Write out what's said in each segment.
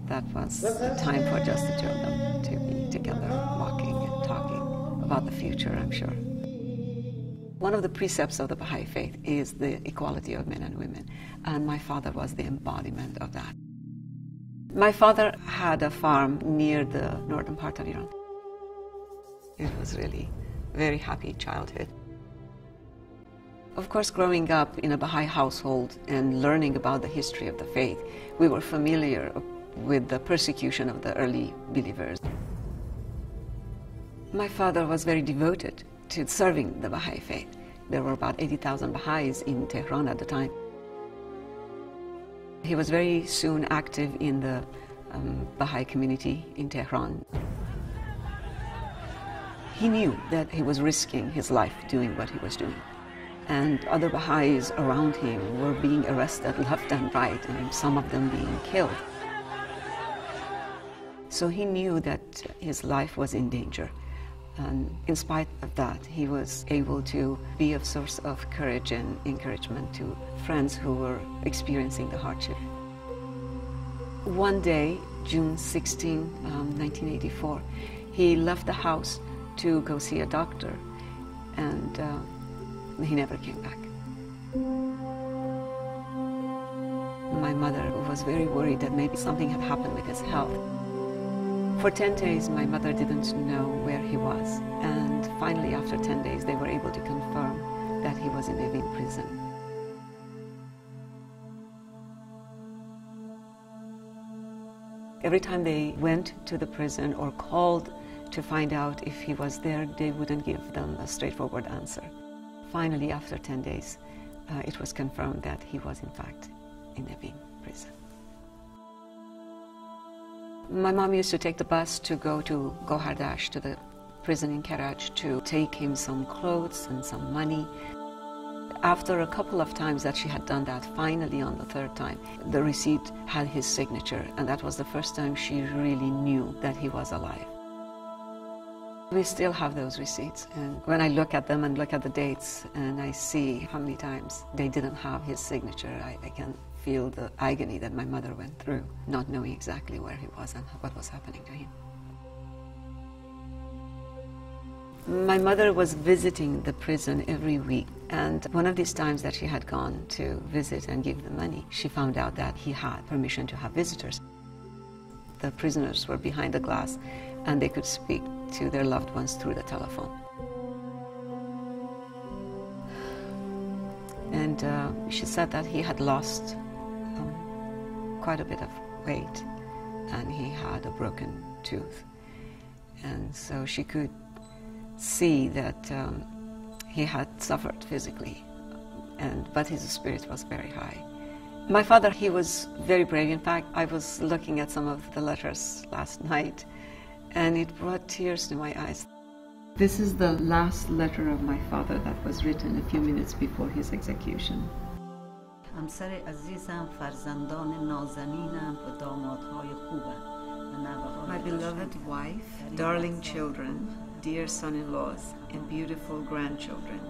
that was a time for just the two of them to be together, walking and talking about the future, I'm sure. One of the precepts of the Baha'i faith is the equality of men and women, and my father was the embodiment of that. My father had a farm near the northern part of Iran. It was really a very happy childhood. Of course, growing up in a Baha'i household and learning about the history of the faith, we were familiar with the persecution of the early believers. My father was very devoted to serving the Baha'i faith. There were about 80,000 Baha'is in Tehran at the time. He was very soon active in the Baha'i community in Tehran. He knew that he was risking his life doing what he was doing. And other Baha'is around him were being arrested left and right, and some of them being killed. So he knew that his life was in danger. And in spite of that, he was able to be a source of courage and encouragement to friends who were experiencing the hardship. One day, June 16, 1984, he left the house to go see a doctor, and he never came back. My mother was very worried that maybe something had happened with his health. For 10 days, my mother didn't know where he was, and finally, after 10 days, they were able to confirm that he was in Evin prison. Every time they went to the prison or called to find out if he was there, they wouldn't give them a straightforward answer. Finally, after 10 days, it was confirmed that he was, in fact, in Evin prison. My mom used to take the bus to go to Gohardash, to the prison in Karaj, to take him some clothes and some money. After a couple of times that she had done that, finally on the third time, the receipt had his signature, and that was the first time she really knew that he was alive. We still have those receipts, and when I look at them and look at the dates and I see how many times they didn't have his signature, I can feel the agony that my mother went through, not knowing exactly where he was and what was happening to him. My mother was visiting the prison every week, and one of these times that she had gone to visit and give the money, she found out that he had permission to have visitors. The prisoners were behind the glass, and they could speak to their loved ones through the telephone. And she said that he had lost quite a bit of weight, and he had a broken tooth. And so she could see that he had suffered physically, but his spirit was very high. My father, he was very brave. In fact, I was looking at some of the letters last night, and it brought tears to my eyes. This is the last letter of my father that was written a few minutes before his execution. My beloved wife, darling children, dear son-in-laws, and beautiful grandchildren,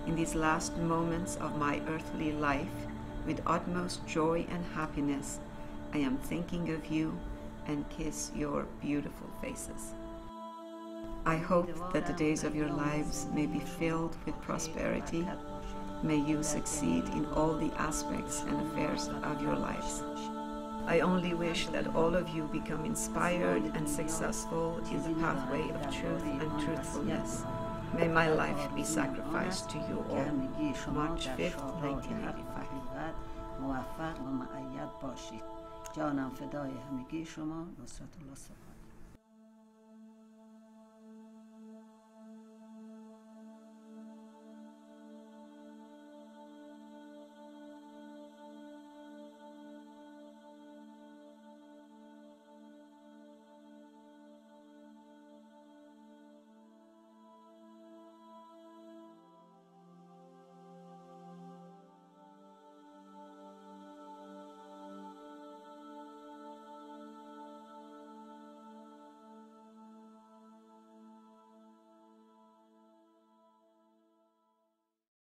in these last moments of my earthly life, with utmost joy and happiness, I am thinking of you and kiss your beautiful faces. I hope that the days of your lives may be filled with prosperity. May you succeed in all the aspects and affairs of your lives. I only wish that all of you become inspired and successful in the pathway of truth and truthfulness. May my life be sacrificed to you all. March 5th, 1985. موفق و مؤید باشید. جانم فدای همگی شما، نصرت الله صبحانی.